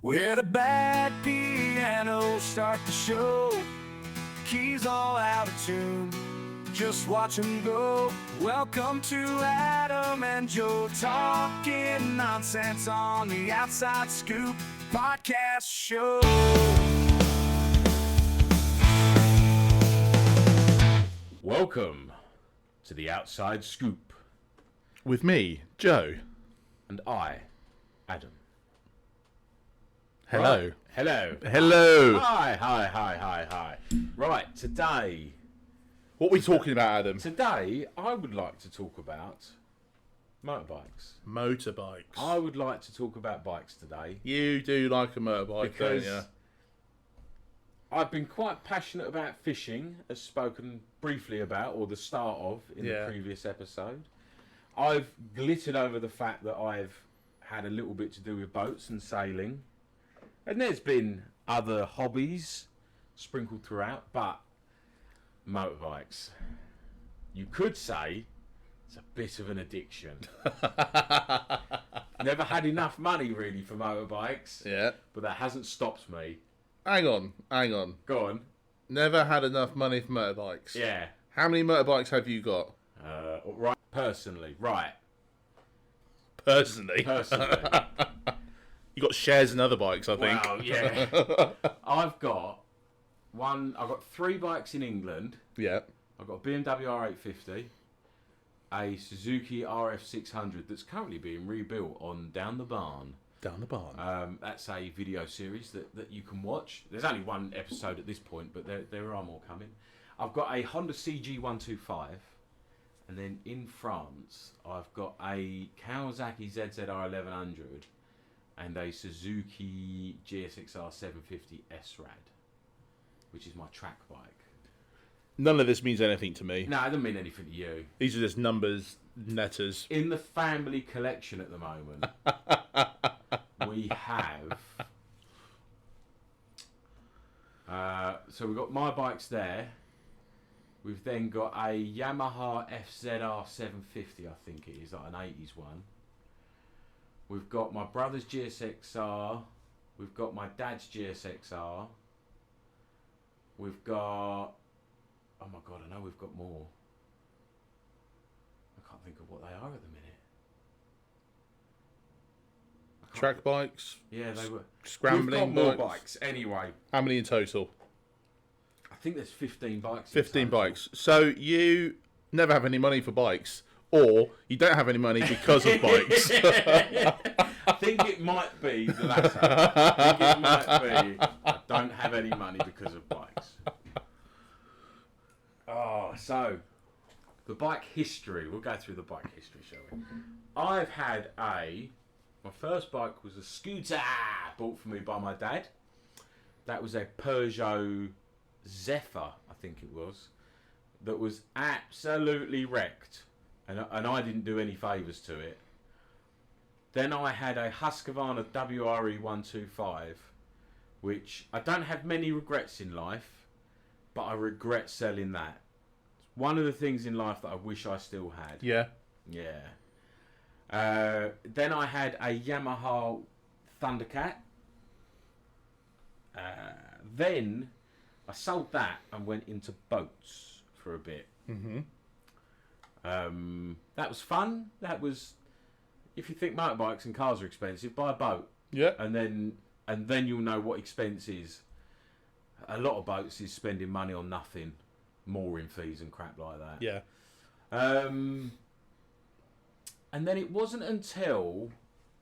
where the bad pianos start to show. Keys all out of tune, just watch them go. Welcome to Adam and Joe talking nonsense on the Outside Scoop podcast show. Welcome to the Outside Scoop. With me, Joe. And I, Adam. Hello. Right. Hello. Hello. Hi. Right, today... What are we talking about, Adam? Today, I would like to talk about motorbikes. Motorbikes. I would like to talk about bikes today. You do like a motorbike, Because don't you? I've been quite passionate about fishing, as spoken briefly about, or the start of, in the previous episode. I've glittered over the fact that I've had a little bit to do with boats and sailing. And there's been other hobbies sprinkled throughout, but motorbikes, you could say it's a bit of an addiction. Never had enough money, really, for motorbikes. Yeah. But that hasn't stopped me. Hang on. Go on. Never had enough money for motorbikes. Yeah. How many motorbikes have you got? Right. Personally. Personally. You got shares in other bikes, I think. Wow, yeah. I've got three bikes in England. Yeah. I've got a BMW R850, a Suzuki RF600 that's currently being rebuilt on Down the Barn. Down the Barn. That's a video series that you can watch. There's only one episode at this point, but there are more coming. I've got a Honda CG125, and then in France, I've got a Kawasaki ZZR 1100 and a Suzuki GSXR 750 SRAD, which is my track bike. None of this means anything to me. No, it doesn't mean anything to you. These are just numbers, letters. In the family collection at the moment, we have... so we've got my bikes there. We've then got a Yamaha FZR 750, I think it is, like an 80s one. We've got my brother's GSXR. We've got my dad's GSXR. We've got... Oh my God, I know we've got more. I can't think of what they are at the minute. Track bikes? Yeah, they were. Scrambling We've got more bikes. bikes, anyway. How many in total? I think there's 15 bikes. 15 bikes. So you never have any money for bikes, or you don't have any money because of bikes. I think it might be the latter. I think it might be I don't have any money because of bikes. Oh, so the bike history. We'll go through the bike history, shall we? I've had my first bike was a scooter bought for me by my dad. That was a Peugeot Zephyr, I think it was, that was absolutely wrecked, and I didn't do any favours to it. Then I had a Husqvarna WRE125, which I don't have many regrets in life, but I regret selling that. It's one of the things in life that I wish I still had. Yeah. Then I had a Yamaha Thundercat. Then I sold that and went into boats for a bit. Mm-hmm. That was fun. That was, if you think motorbikes and cars are expensive, buy a boat. Yeah. And then you'll know what expense is. A lot of boats is spending money on nothing, mooring fees and crap like that. Yeah. And then it wasn't until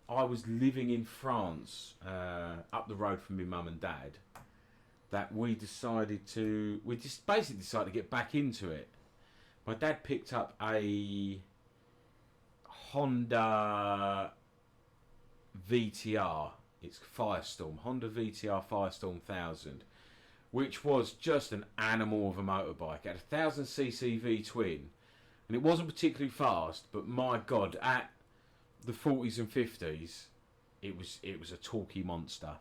I was living in France, up the road from my mum and dad, that we just basically decided to get back into it. My dad picked up a Honda VTR. It's Firestorm, Honda VTR Firestorm 1000, which was just an animal of a motorbike. It had a 1000cc V-twin, and it wasn't particularly fast, but my God, at the 40s and 50s, it was a torquey monster.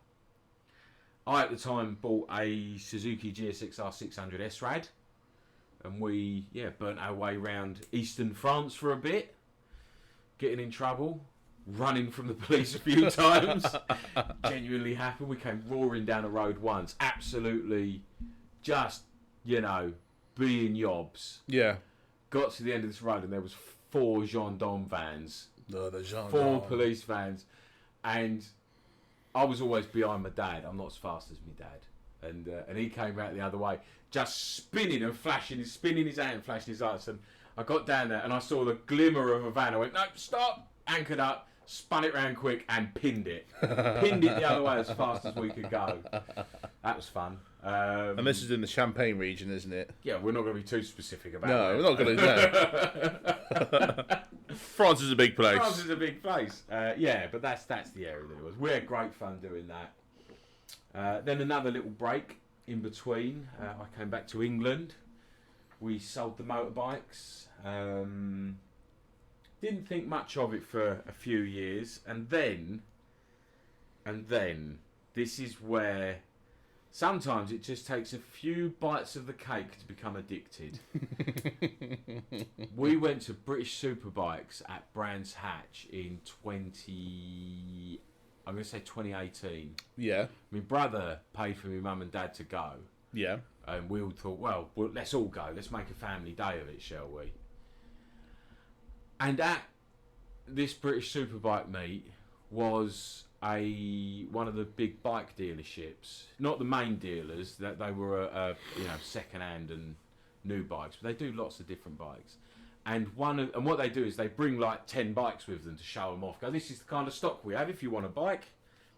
I at the time bought a Suzuki GSXR 600 SRAD, and we burnt our way around eastern France for a bit, getting in trouble. running from the police a few times. Genuinely happened. We came roaring down the road once, absolutely just, you know, being yobs. Yeah. Got to the end of this road and there was 4 gendarme vans. No, the gendarme. 4 police vans. And I was always behind my dad. I'm not as fast as my dad. And he came out the other way, just spinning and flashing, spinning his hand, flashing his lights. And I got down there and I saw the glimmer of a van. I went, no, stop, anchored up, spun it round quick and pinned it. Pinned it the other way as fast as we could go. That was fun. And this is in the Champagne region, isn't it? Yeah, we're not going to be too specific about No, it. we're not going to. No. France is a big place. France is a big place. Yeah, but that's the area that it was. We had great fun doing that. Then another little break in between. I came back to England. We sold the motorbikes. Didn't think much of it for a few years, and then this is where sometimes it just takes a few bites of the cake to become addicted. We went to British Superbikes at Brands Hatch in 2018. Yeah. My brother paid for my mum and dad to go, Yeah. and we all thought, well, let's all go. Let's make a family day of it, shall we? And at this British Superbike meet was one of the big bike dealerships, not the main dealers. That they were second hand and new bikes, but they do lots of different bikes. And what they do is they bring like 10 bikes with them to show them off. Go, this is the kind of stock we have. If you want a bike,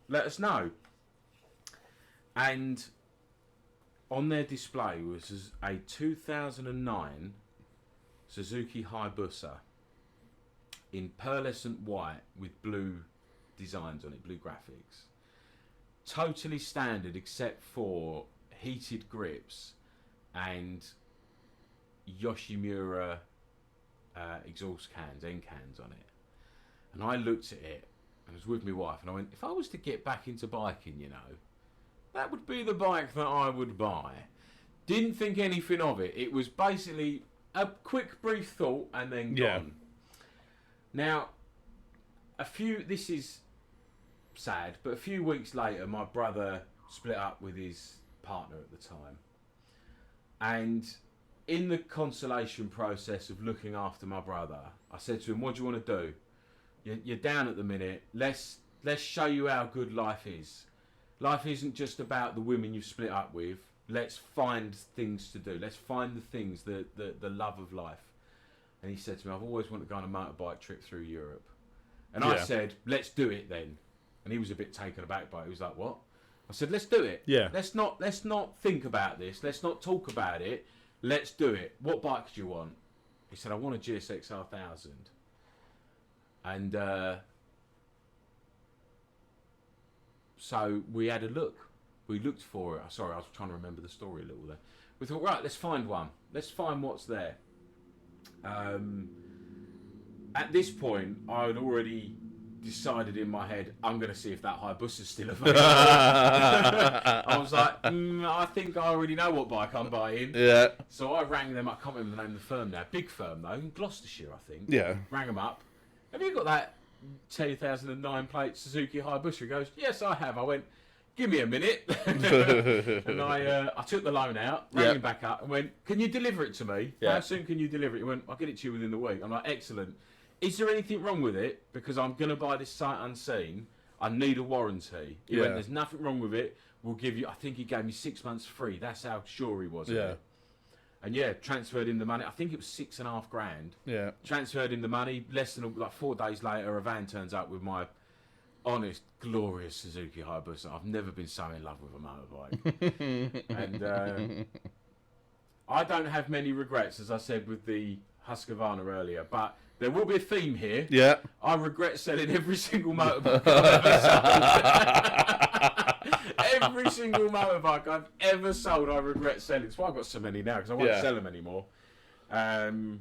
let us know. And on their display was a 2009 Suzuki Hayabusa in pearlescent white with blue designs on it, blue graphics. Totally standard except for heated grips and Yoshimura exhaust cans, end cans on it. And I looked at it and I was with my wife and I went, if I was to get back into biking, you know, that would be the bike that I would buy. Didn't think anything of it. It was basically a quick brief thought and then gone. Now, this is sad, but a few weeks later, my brother split up with his partner at the time. And in the consolation process of looking after my brother, I said to him, what do you want to do? You're down at the minute. Let's show you how good life is. Life isn't just about the women you've split up with. Let's find things to do. Let's find the things, the love of life. And he said to me, I've always wanted to go on a motorbike trip through Europe. And I said, let's do it then. And he was a bit taken aback by it. He was like, what? I said, let's do it. Yeah. Let's not think about this. Let's not talk about it. Let's do it. What bike do you want? He said, I want a GSXR 1000. And so we had a look. We looked for it. Sorry, I was trying to remember the story a little there. We thought, right, let's find one. Let's find what's there. At this point, I had already decided in my head, I'm going to see if that Hayabusa is still available. I was like, I think I already know what bike I'm buying. Yeah. So I rang them. I can't remember the name of the firm now. Big firm though, in Gloucestershire, I think. Yeah. Rang them up. Have you got that 2009 plate Suzuki Hayabusa? He goes, yes, I have. I went, give me a minute. And I took the loan out, rang him back up and went, can you deliver it to me? Yeah. How soon can you deliver it? He went, I'll get it to you within the week. I'm like, excellent. Is there anything wrong with it? Because I'm going to buy this sight unseen. I need a warranty. He went, there's nothing wrong with it. We'll give you, I think he gave me 6 months free. That's how sure he was of it. And transferred in the money. I think it was $6,500. Yeah. Transferred in the money. Less than 4 days later, a van turns up with my honest, glorious Suzuki Hayabusa. I've never been so in love with a motorbike. And I don't have many regrets, as I said with the Husqvarna earlier, but there will be a theme here. Yeah. I regret selling every single motorbike I've ever sold. Every single motorbike I've ever sold, I regret selling. That's why I've got so many now, because I won't sell them anymore. I mean,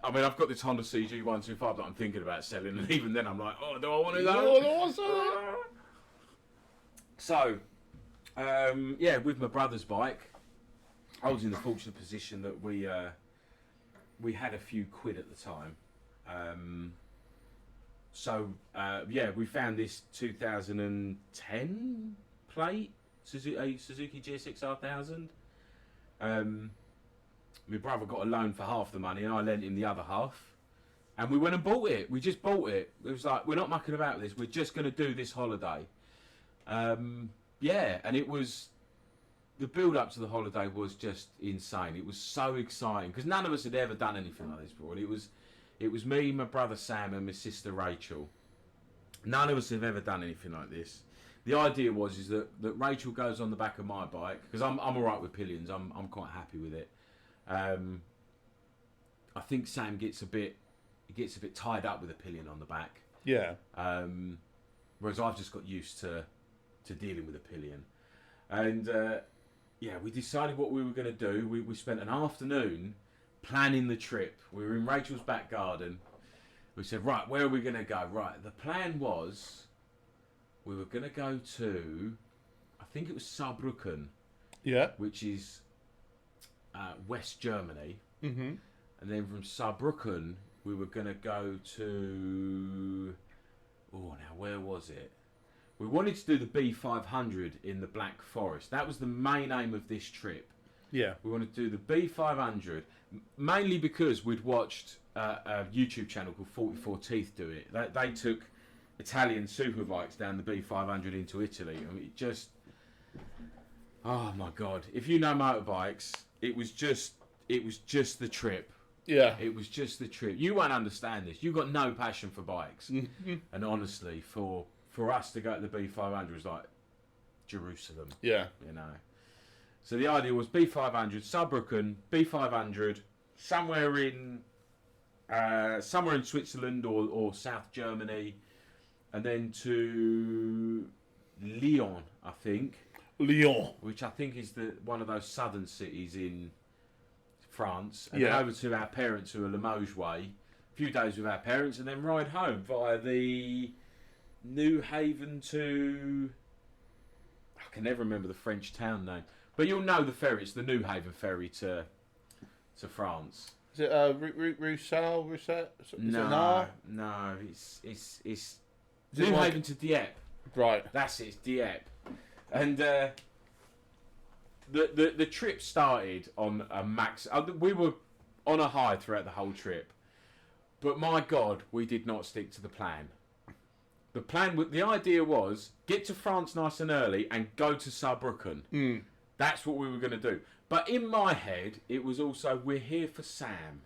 I've got this Honda CG125 that I'm thinking about selling, and even then I'm like, oh, do I want to know? So, with my brother's bike, I was in the fortunate position that we had a few quid at the time. yeah, we found this 2010 plate Suzuki GSXR 1000. My brother got a loan for half the money, and I lent him the other half. And we went and bought it. We just bought it. It was like, we're not mucking about with this. We're just going to do this holiday. Yeah, and it was... The build-up to the holiday was just insane. It was so exciting, because none of us had ever done anything like this before. And it was me, my brother Sam, and my sister Rachel. None of us have ever done anything like this. The idea is that Rachel goes on the back of my bike, because I'm all right with pillions. I'm quite happy with it. I think Sam gets a bit tied up with a pillion on the back. Yeah. Whereas I've just got used to dealing with a pillion. And yeah, we decided what we were going to do. We spent an afternoon planning the trip. We were in Rachel's back garden. We said, right, where are we going to go? Right, the plan was we were going to go to, I think it was Saarbrücken. Yeah. Which is West Germany. Mm-hmm. And then from Saarbrücken, we were going to go to... Oh, now, where was it? We wanted to do the B500 in the Black Forest. That was the main aim of this trip. Yeah. We wanted to do the B500, mainly because we'd watched a YouTube channel called 44 Teeth do it. They took Italian superbikes down the B500 into Italy. I mean, it just... Oh, my God. If you know motorbikes, it was just the trip. Yeah. It was just the trip. You won't understand this. You've got no passion for bikes. And honestly, for us to go to the B500 was like Jerusalem. Yeah. You know. So the idea was B500, Saarbrücken, B500, somewhere in Switzerland or South Germany, and then to Lyon, I think. Lyon. Which I think is one of those southern cities in France, and Yeah. then over to our parents who are Limoges way, a few days with our parents, and then ride home via the New Haven to... I can never remember the French town name, but you'll know the ferry. It's the New Haven ferry to France. Is it Roussel? No, it's New Haven to Dieppe. Right. That's it, it's Dieppe. And the trip started on a max... We were on a high throughout the whole trip. But my God, we did not stick to the plan. The idea was get to France nice and early and go to Saarbrücken. Mm. That's what we were going to do. But in my head, it was also, we're here for Sam.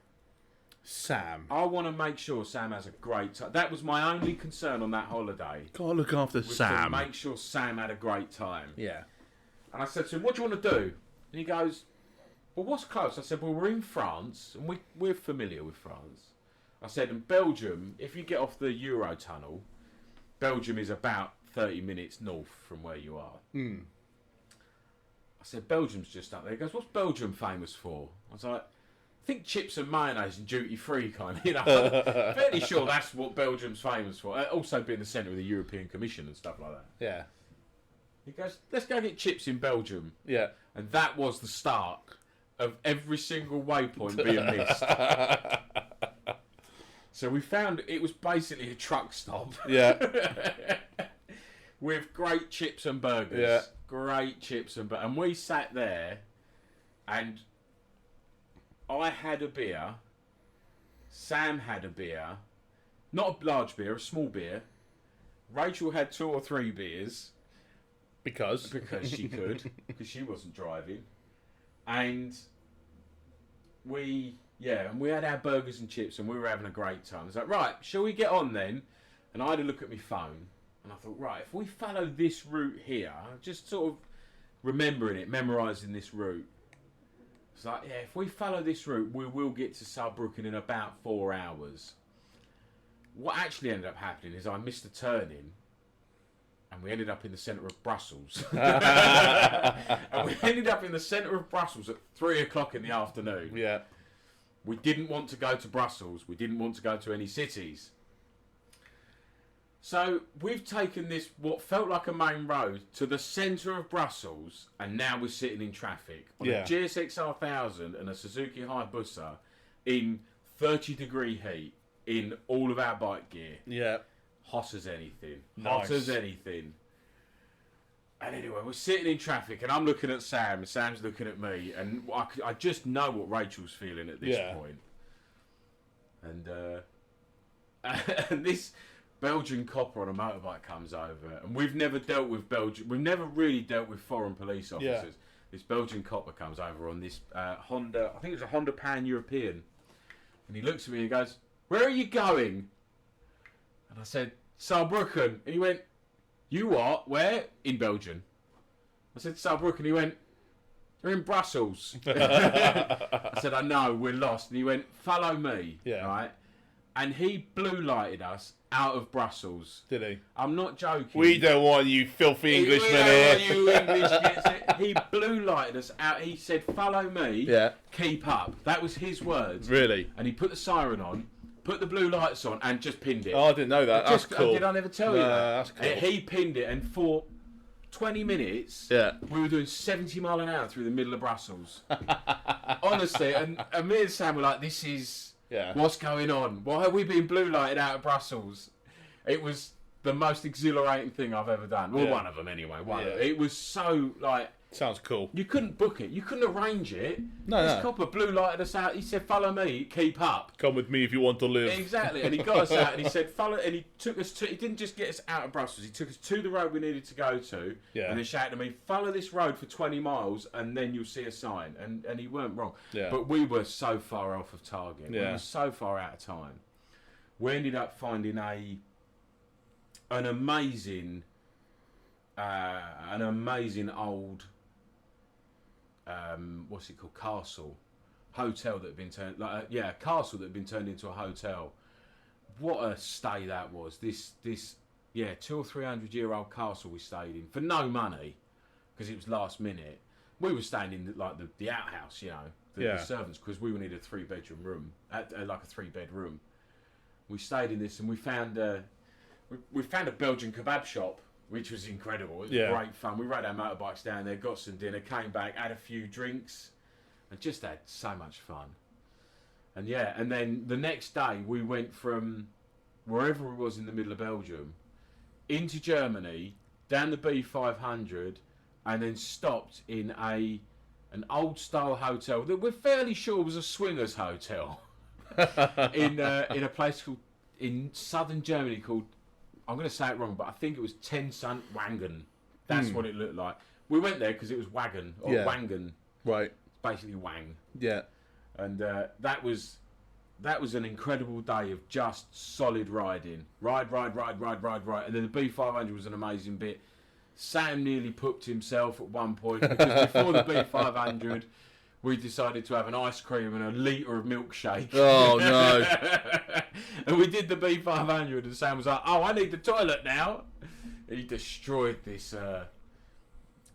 Sam. I want to make sure Sam has a great time. That was my only concern on that holiday. Gotta look after Was Sam. to make sure Sam had a great time. Yeah. And I said to him, what do you want to do? And he goes, well, what's close? I said, well, we're in France, and we're familiar with France. I said, in Belgium, if you get off the Eurotunnel, Belgium is about 30 minutes north from where you are. Mm. I said, Belgium's just up there. He goes, what's Belgium famous for? I was like, I think chips and mayonnaise and duty-free kind of, you know. I'm fairly sure that's what Belgium's famous for. Also being the centre of the European Commission and stuff like that. Yeah. He goes, let's go get chips in Belgium. Yeah. And that was the start of every single waypoint being missed. So we found it was basically a truck stop. Yeah. With great chips and burgers. Yeah. Great chips and burgers. And we sat there and I had a beer. Sam had a beer. Not a large beer, a small beer. Rachel had 2 or 3 beers. Because She could. Because she wasn't driving. And we had our burgers and chips and we were having a great time. I was like, right, shall we get on then? And I had a look at my phone and I thought, right, if we follow this route here, just sort of memorising this route. It's like, yeah, if we follow this route, we will get to Saarbrücken in about 4 hours. What actually ended up happening is I missed a turning and we ended up in the centre of Brussels. And we ended up in the centre of Brussels at 3 o'clock in the afternoon. Yeah. We didn't want to go to Brussels. We didn't want to go to any cities. So we've taken this, what felt like a main road, to the centre of Brussels, and now we're sitting in traffic on a GSXR 1000 and a Suzuki Hayabusa in 30-degree heat in all of our bike gear. Yeah. hot as anything. Nice. Hot as anything. And anyway, we're sitting in traffic, and I'm looking at Sam, and Sam's looking at me, and I just know what Rachel's feeling at this point. And this Belgian copper on a motorbike comes over, and we've never dealt with we've never really dealt with foreign police officers. Yeah. This Belgian copper comes over on this Honda, I think it was a Honda Pan-European, and he looks at me and he goes, "Where are you going?" And I said, "Saarbrücken." And he went, "You what? Where?" "In Belgium." I said, "Saarbrücken." And he went, "You're in Brussels." I said, "I know, we're lost." And he went, "Follow me." Yeah. Right? And he blue lighted us out of Brussels. Did he? I'm not joking. We don't want you filthy Englishmen We don't here. want you English gets it. He blue lighted us out. He said, "Follow me. Yeah. Keep up." That was his words. Really? And he put the siren on, put the blue lights on, and just pinned it. Oh, I didn't know that. That's cool. Did I never tell you that? That's cool. He pinned it, and for 20 minutes, we were doing 70 mile an hour through the middle of Brussels. Honestly, and me and Sam were like, "This is what's going on? Why are we being blue lighted out of Brussels?" It was the most exhilarating thing I've ever done. Well, one of them anyway. One of them. It was so like. Sounds cool. You couldn't book it. You couldn't arrange it. No, this copper blue lighted us out. He said, "Follow me. Keep up." Come with me if you want to live. Exactly. And he got us out and he said, "Follow." And he took us to. He didn't just get us out of Brussels. He took us to the road we needed to go to. Yeah. And then shouted at me, "Follow this road for 20 miles and then you'll see a sign." And he weren't wrong. Yeah. But we were so far off of target. We were so far out of time. We ended up finding an amazing old. What's it called? Castle, hotel that had been turned castle that had been turned into a hotel. What a stay that was! This 200 or 300 year old castle we stayed in for no money because it was last minute. We were staying in like the outhouse, you know, the servants, because we needed a 3-bedroom room, like a 3-bed room. We stayed in this and we found a Belgian kebab shop, which was incredible. It was great fun. We rode our motorbikes down there, got some dinner, came back, had a few drinks, and just had so much fun. And and then the next day we went from wherever it was in the middle of Belgium into Germany, down the B500, and then stopped in an old style hotel that we're fairly sure was a swingers hotel in a place in southern Germany called, I'm going to say it wrong, but I think it was Tensanwangen. That's what it looked like. We went there because it was wagon, or Wangen. Right. It's basically Wang. Yeah. And that was an incredible day of just solid riding. Ride. And then the B500 was an amazing bit. Sam nearly pooped himself at one point because before the B500, we decided to have an ice cream and a litre of milkshake. Oh, no. And we did the B500 and Sam was like, "Oh, I need the toilet now." And he destroyed this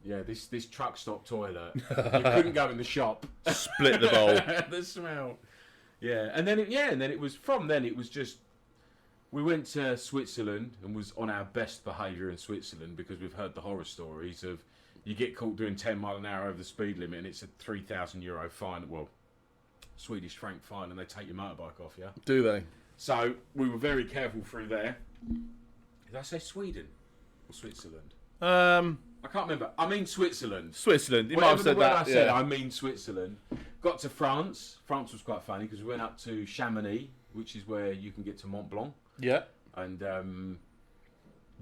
this truck stop toilet. You couldn't go in the shop. Split the bowl. The smell. Yeah, and then it was from then it was just, we went to Switzerland and was on our best behaviour in Switzerland because we've heard the horror stories of you get caught doing 10 mile an hour over the speed limit and it's a €3,000 fine, well, Swedish franc fine, and they take your motorbike off you. Do they? So we were very careful through there. Did I say Sweden or Switzerland? I can't remember. I mean Switzerland. Switzerland. You might Whatever have said the word that. I said, I mean Switzerland. Got to France. France was quite funny because we went up to Chamonix, which is where you can get to Mont Blanc. Yeah. And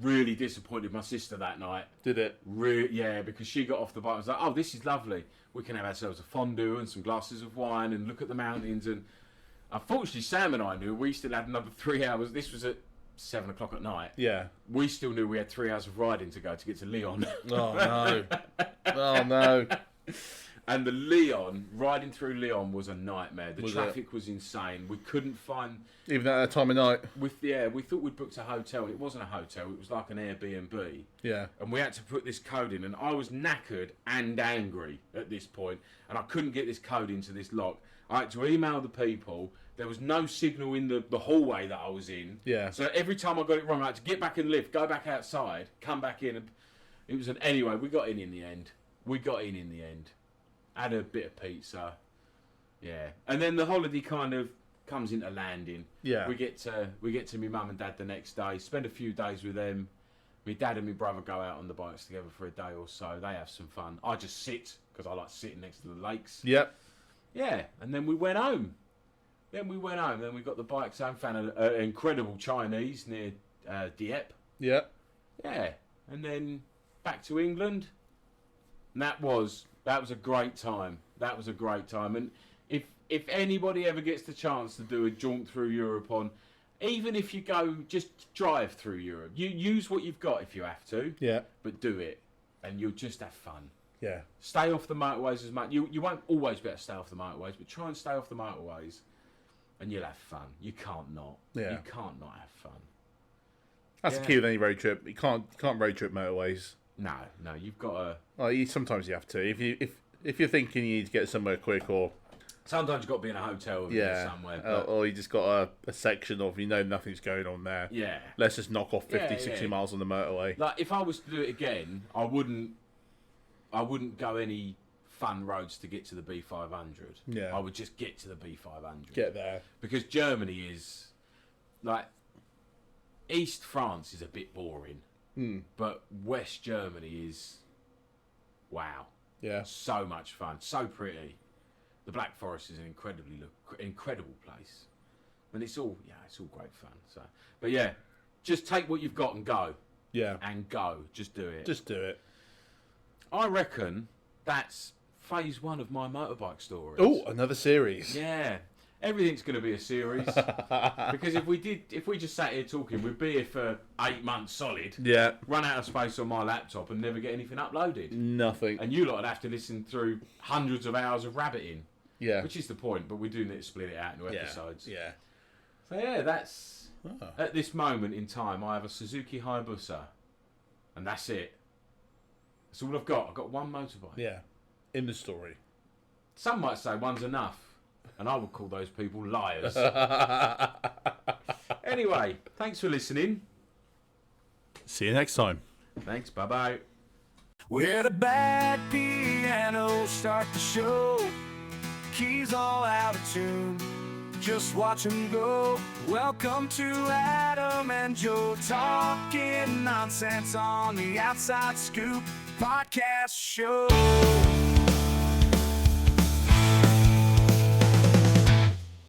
really disappointed my sister that night. Did it? Yeah, because she got off the bike and was like, "Oh, this is lovely. We can have ourselves a fondue and some glasses of wine and look at the mountains." And unfortunately, Sam and I knew we still had another 3 hours. This was at 7 o'clock at night. Yeah. We still knew we had 3 hours of riding to go to get to Lyon. Oh, no. Oh, no. And riding through Lyon was a nightmare. The traffic was insane. We couldn't find... Even at that time of night? We thought we'd booked a hotel. It wasn't a hotel. It was like an Airbnb. Yeah. And we had to put this code in. And I was knackered and angry at this point. And I couldn't get this code into this lock. I had to email the people. There was no signal in the hallway that I was in. Yeah. So every time I got it wrong, I had to get back in the lift, go back outside, come back in. And it was anyway, we got in the end. Had a bit of pizza. Yeah. And then the holiday kind of comes into landing. Yeah. We get to my mum and dad the next day. Spend a few days with them. My dad and my brother go out on the bikes together for a day or so. They have some fun. I just sit because I like sitting next to the lakes. Yep. Yeah, and then we went home. Then we got the bikes home. Found an incredible Chinese near Dieppe. Yep. Yeah, and then back to England. And that was a great time. That was a great time. And if anybody ever gets the chance to do a jaunt through Europe on, even if you go just drive through Europe, you use what you've got if you have to. Yeah. But do it, and you'll just have fun. Yeah. Stay off the motorways as much. You won't always be able to stay off the motorways, but try and stay off the motorways, and you'll have fun. You can't not. Yeah. You can't not have fun. That's the key with any road trip. You can't road trip motorways. No, you've got to. Well, sometimes you have to. If you're thinking you need to get somewhere quick, or sometimes you've got to be in a hotel somewhere. But or you just got a section of nothing's going on there. Yeah. Let's just knock off 50, 60 miles on the motorway. Like if I was to do it again, I wouldn't go any fun roads to get to the B500. Yeah. I would just get to the B500. Get there. Because Germany is like East France is a bit boring. But West Germany is wow. Yeah. So much fun, so pretty. The Black Forest is an incredible place. And it's all great fun. So but yeah, just take what you've got and go. Yeah. And go. Just do it. Just do it. I reckon that's phase 1 of my motorbike stories. Oh, another series. Yeah. Everything's going to be a series. Because if we just sat here talking, we'd be here for 8 months solid. Yeah. Run out of space on my laptop and never get anything uploaded. Nothing. And you lot would have to listen through hundreds of hours of rabbiting. Yeah. Which is the point, but we do need to split it out into episodes. Yeah. So yeah, that's... At this moment in time, I have a Suzuki Hayabusa. And that's it. That's all I've got. I've got one motorbike. Yeah. In the story. Some might say one's enough. And I would call those people liars. Anyway, thanks for listening. See you next time. Thanks, bye-bye. Where the bad pianos start to show, keys all out of tune, just watch them go. Welcome to Adam and Joe talking nonsense on the Outside Scoop podcast show.